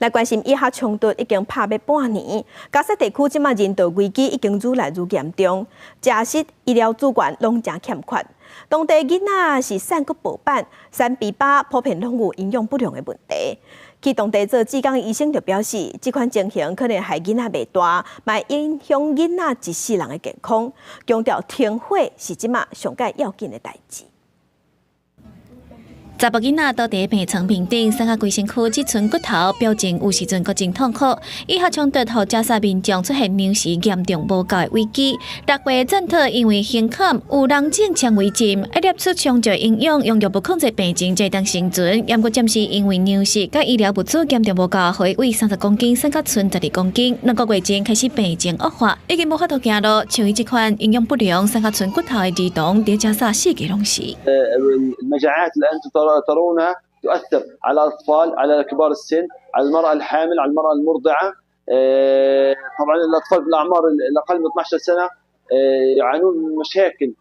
来关心以下冲突已经拍要半年，加沙地区即马人道危机已经愈来愈严重，食食、医疗资源拢真欠缺。当地囡仔是三谷薄板、三比八，普遍拢有营养不良的问题。去当地做志工医生就表示，这款情形可能害囡仔袂大，嘛影响囡仔一世人的健康。强调停火是即马上界要紧的代志。查甫囡仔倒伫病床平顶，剩下规身躯只剩骨头，表情有时阵阁真痛苦。以下冲突互加沙民众出现粮食严重无够的危机。6月战特因为胸坎有人正肠胃炎，要摄取充足营养，用药不控制病情才当生存。严格暂时因为粮食甲医疗物资严重无够，互伊为30公斤剩甲剩12公斤。2个月前开始病情恶化，已经无法度行路。像伊这款营养不良、剩甲剩骨头的儿童，伫加沙世界拢是。ترونها تؤثر على الأطفال، على كبار السن، على المرأة الحامل، على المرأة المرضعة. طبعا الأطفال بالأعمار الأقل من 12 سنة يعانون من مشاكل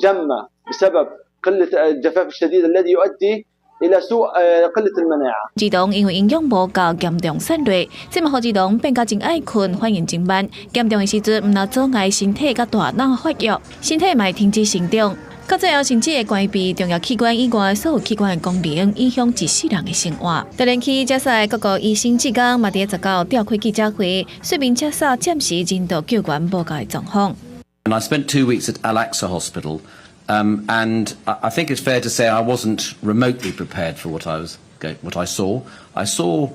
جمة بسبب قلة الجفاف الشديد الذي يؤدي إلى سوء قلة المناعة. 儿童因为营养无够，严重散热，这嘛，互儿童变甲真爱困，反应真慢。严重的时阵，毋但阻碍身体甲大脑发育，身体嘛会停止成长。到最后，甚至会关闭重要器官以外所有器官的功能，影响一世人的生活。特连去加沙各个医生职工嘛，伫19召开记者会，说明加沙暂时人道救援无够的状况。I spent 2 weeks at Al-Aqsa Hospital, and I think it's fair to say I wasn't remotely prepared for what I saw. I saw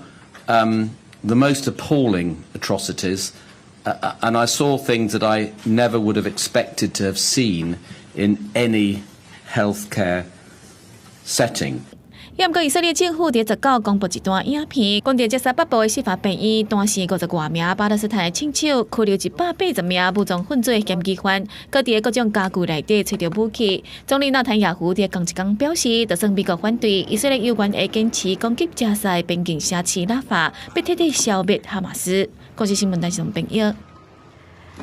the most appalling atrocities, and I saw things that I never would have expected to have seen in any healthcare setting. 不过以色列政府伫19公布一段影片，讲到加沙北部的司法病院单是50多名巴勒斯坦的枪手，拘留180名武装犯罪嫌疑犯，各地各种家具内底找到武器。总理纳坦雅胡伫同一天表示，就算美国反对，以色列有关会坚持攻击加沙的边境城市拉法，要彻底消灭哈马斯。国际新闻台上朋友。